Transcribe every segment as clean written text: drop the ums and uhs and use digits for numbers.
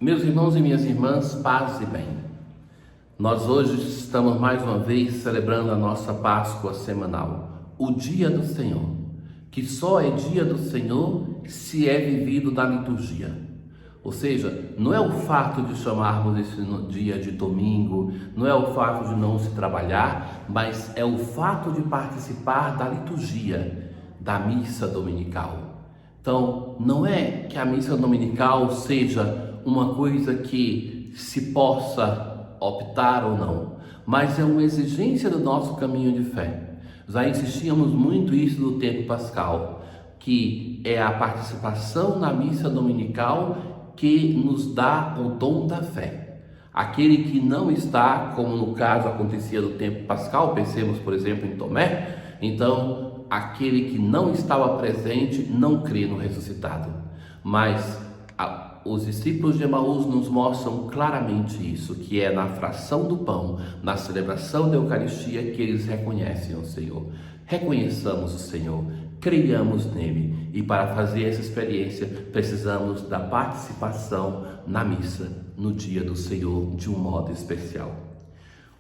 Meus irmãos e minhas irmãs, paz e bem. Nós hoje estamos mais uma vez celebrando a nossa Páscoa semanal, o Dia do Senhor, que só é Dia do Senhor se é vivido na liturgia. Ou seja, não é o fato de chamarmos esse dia de domingo, não é o fato de não se trabalhar, mas é o fato de participar da liturgia, da missa dominical. Então, não é que a missa dominical seja uma coisa que se possa optar ou não, mas é uma exigência do nosso caminho de fé. Já insistíamos muito isso no tempo pascal, que é a participação na missa dominical que nos dá o dom da fé. Aquele que não está, como no caso acontecia no tempo pascal, pensemos por exemplo em Tomé, então aquele que não estava presente não crê no ressuscitado. Mas os discípulos de Emaús nos mostram claramente isso, que é na fração do pão, na celebração da Eucaristia, que eles reconhecem o Senhor. Reconheçamos o Senhor, creiamos nele, e para fazer essa experiência precisamos da participação na missa, no dia do Senhor, de um modo especial.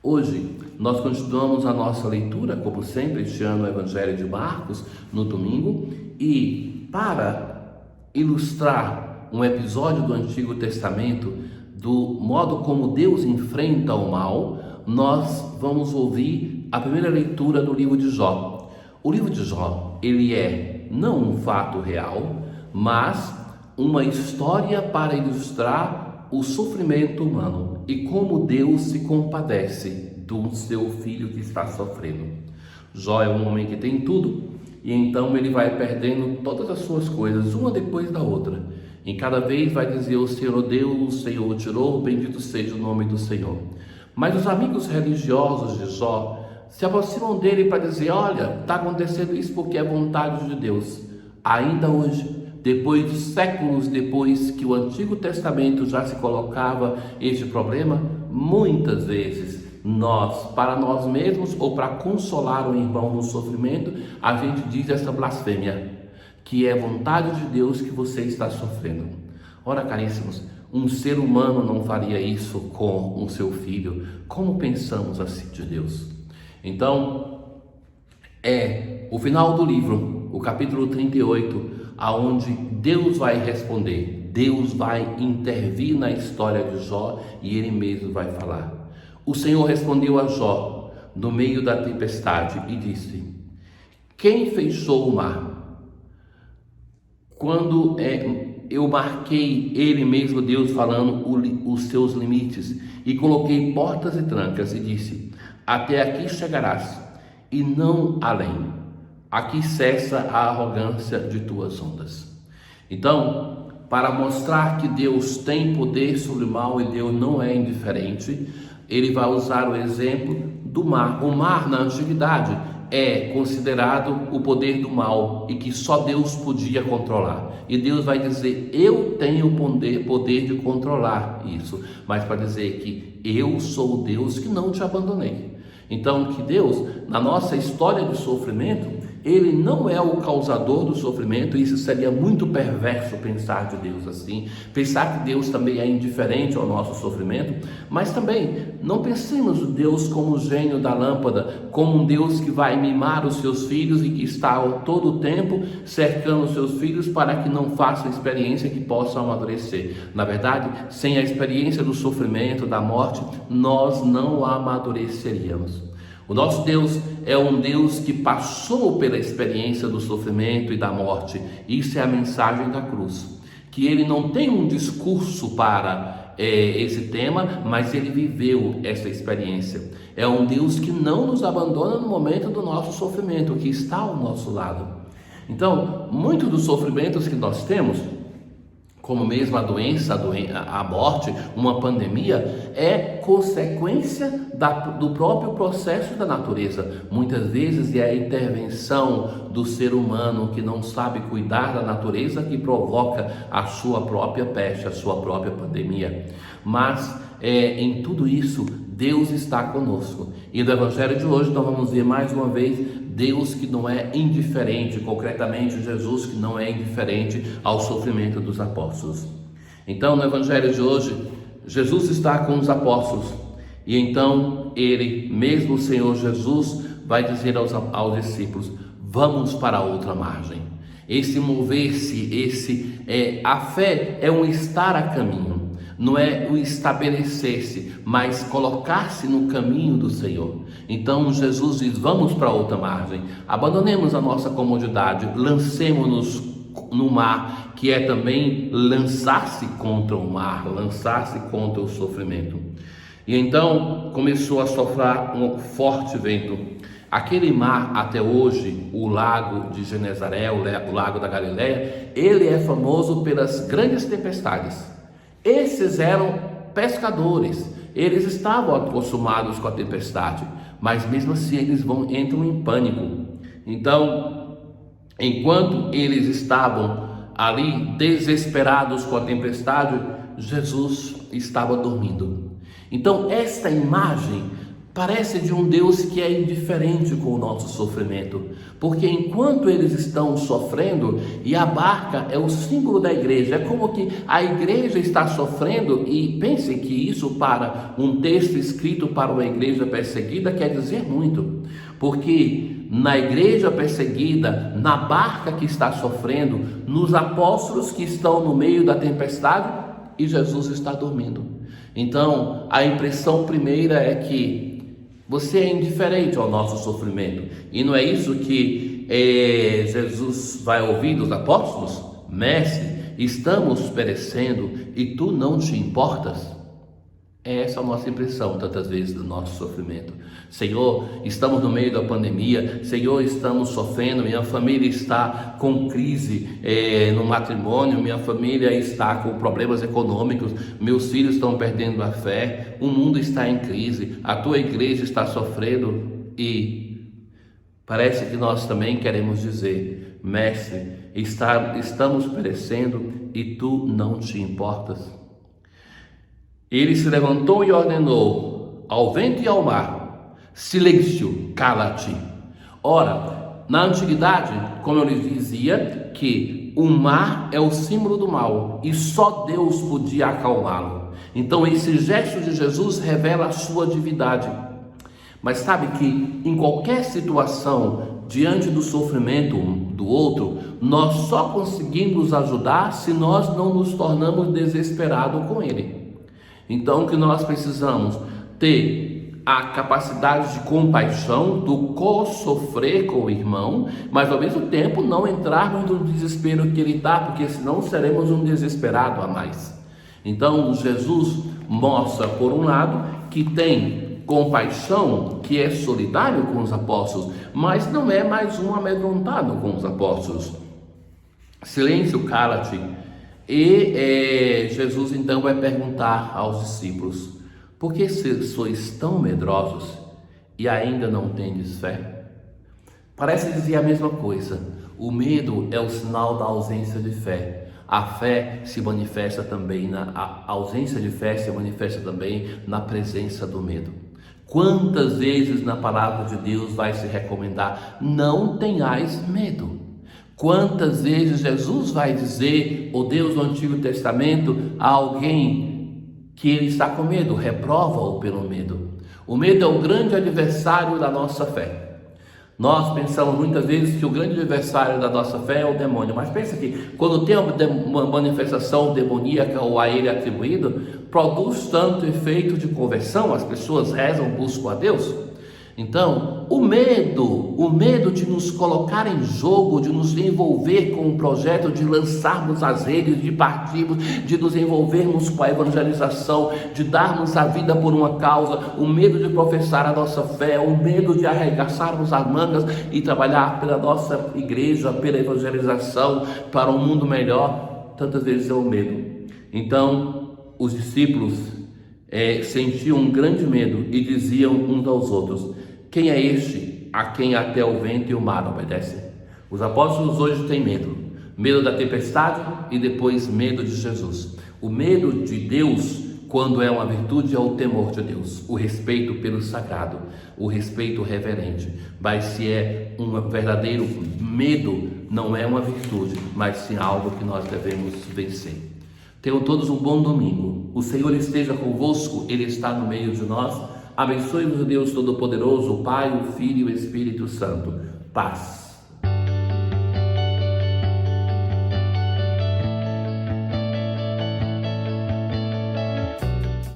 Hoje nós continuamos a nossa leitura, como sempre, este ano, o Evangelho de Marcos, no domingo, e para ilustrar um episódio do Antigo Testamento, do modo como Deus enfrenta o mal, nós vamos ouvir a primeira leitura do livro de Jó. O livro de Jó, ele é não um fato real, mas uma história para ilustrar o sofrimento humano e como Deus se compadece do seu filho que está sofrendo. Jó é um homem que tem tudo e então ele vai perdendo todas as suas coisas, uma depois da outra. Em cada vez vai dizer: o Senhor deu, o Senhor tirou, bendito seja o nome do Senhor. Mas os amigos religiosos de Jó se aproximam dele para dizer: olha, está acontecendo isso porque é vontade de Deus. Ainda hoje, depois de séculos depois que o Antigo Testamento já se colocava este problema, muitas vezes nós, para nós mesmos ou para consolar o irmão no sofrimento, a gente diz essa blasfêmia, que é vontade de Deus que você está sofrendo. Ora, caríssimos, um ser humano não faria isso com o seu filho. Como pensamos assim de Deus? Então, é o final do livro, o capítulo 38, aonde Deus vai responder, Deus vai intervir na história de Jó e ele mesmo vai falar. O Senhor respondeu a Jó no meio da tempestade e disse: quem fechou o mar? Quando eu marquei, ele mesmo, Deus falando, os seus limites, e coloquei portas e trancas, e disse: até aqui chegarás, e não além. Aqui cessa a arrogância de tuas ondas. Então, para mostrar que Deus tem poder sobre o mal e Deus não é indiferente, ele vai usar o exemplo do mar. O mar, na antiguidade, é considerado o poder do mal e que só Deus podia controlar. E Deus vai dizer: eu tenho o poder de controlar isso, mas para dizer que eu sou o Deus que não te abandonei. Então, que Deus, na nossa história de sofrimento, ele não é o causador do sofrimento. Isso seria muito perverso pensar de Deus assim, pensar que Deus também é indiferente ao nosso sofrimento. Mas também não pensemos o Deus como o gênio da lâmpada, como um Deus que vai mimar os seus filhos e que está a todo o tempo cercando os seus filhos para que não façam experiência que possam amadurecer. Na verdade, sem a experiência do sofrimento, da morte, nós não amadureceríamos. O nosso Deus é um Deus que passou pela experiência do sofrimento e da morte. Isso é a mensagem da cruz. Que ele não tem um discurso para esse tema, mas ele viveu essa experiência. É um Deus que não nos abandona no momento do nosso sofrimento, que está ao nosso lado. Então, muitos dos sofrimentos que nós temos, como mesmo a doença, a morte, uma pandemia, é consequência do próprio processo da natureza. Muitas vezes é a intervenção do ser humano que não sabe cuidar da natureza que provoca a sua própria peste, a sua própria pandemia. Mas em tudo isso, Deus está conosco. E no Evangelho de hoje nós vamos ver mais uma vez Deus que não é indiferente, concretamente Jesus que não é indiferente ao sofrimento dos apóstolos. Então, no evangelho de hoje, Jesus está com os apóstolos e então ele, mesmo o Senhor Jesus, vai dizer aos discípulos: vamos para outra margem. Esse mover-se, a fé é um estar a caminho, não é o estabelecer-se, mas colocar-se no caminho do Senhor. Então Jesus diz: vamos para outra margem, abandonemos a nossa comodidade, lancemos-nos no mar, que é também lançar-se contra o mar, lançar-se contra o sofrimento. E então começou a soprar um forte vento. Aquele mar até hoje, o lago de Genezaré, o lago da Galileia, ele é famoso pelas grandes tempestades. Esses eram pescadores, eles estavam acostumados com a tempestade, mas mesmo assim eles entram em pânico. Então, enquanto eles estavam ali desesperados com a tempestade, Jesus estava dormindo. Então, esta imagem parece de um Deus que é indiferente com o nosso sofrimento, porque enquanto eles estão sofrendo, e a barca é o símbolo da igreja, é como que a igreja está sofrendo, e pensem que isso, para um texto escrito para uma igreja perseguida, quer dizer muito, porque na igreja perseguida, na barca que está sofrendo, nos apóstolos que estão no meio da tempestade, e Jesus está dormindo. Então, a impressão primeira é que você é indiferente ao nosso sofrimento. E não é isso que Jesus vai ouvir dos apóstolos? Mestre, estamos perecendo e tu não te importas? Essa é a nossa impressão tantas vezes do nosso sofrimento. Senhor, estamos no meio da pandemia. Senhor, estamos sofrendo. Minha família está com crise no matrimônio. Minha família está com problemas econômicos. Meus filhos estão perdendo a fé. O mundo está em crise. A tua igreja está sofrendo. E parece que nós também queremos dizer: Mestre, estamos perecendo e tu não te importas. Ele se levantou e ordenou ao vento e ao mar: silêncio, cala-te. Ora, na antiguidade, como eu lhes dizia, que o mar é o símbolo do mal e só Deus podia acalmá-lo. Então esse gesto de Jesus revela a sua divindade. Mas sabe que em qualquer situação, diante do sofrimento do outro, nós só conseguimos ajudar se nós não nos tornamos desesperados com ele. Então, o que nós precisamos? Ter a capacidade de compaixão, do co-sofrer com o irmão, mas ao mesmo tempo não entrarmos no desespero que ele está, porque senão seremos um desesperado a mais. Então, Jesus mostra, por um lado, que tem compaixão, que é solidário com os apóstolos, mas não é mais um amedrontado com os apóstolos. Silêncio, cala-te. E Jesus então vai perguntar aos discípulos: por que sois tão medrosos e ainda não tendes fé? Parece dizer a mesma coisa. O medo é o sinal da ausência de fé. A fé se manifesta também a ausência de fé se manifesta também na presença do medo. Quantas vezes na palavra de Deus vai se recomendar: não tenhais medo? Quantas vezes Jesus vai dizer, ou Deus no Antigo Testamento, a alguém que ele está com medo, reprova-o pelo medo. O medo é o grande adversário da nossa fé. Nós pensamos muitas vezes que o grande adversário da nossa fé é o demônio, mas pensa que quando tem uma manifestação demoníaca ou a ele atribuído, produz tanto efeito de conversão, as pessoas rezam, buscam a Deus. Então, o medo de nos colocar em jogo, de nos envolver com o projeto, de lançarmos as redes, de partirmos, de nos envolvermos com a evangelização, de darmos a vida por uma causa, o medo de professar a nossa fé, o medo de arregaçarmos as mangas e trabalhar pela nossa igreja, pela evangelização, para um mundo melhor, tantas vezes é o medo. Então, os discípulos sentiam um grande medo e diziam uns aos outros: quem é este a quem até o vento e o mar obedecem? Os apóstolos hoje têm medo da tempestade e depois medo de Jesus. O medo de Deus, quando é uma virtude, é o temor de Deus, o respeito pelo sagrado, o respeito reverente. Mas se é um verdadeiro medo, não é uma virtude, mas sim algo que nós devemos vencer. Tenham todos um bom domingo. O Senhor esteja convosco, Ele está no meio de nós. Abençoe-vos o Deus Todo-Poderoso, o Pai, o Filho e o Espírito Santo. Paz.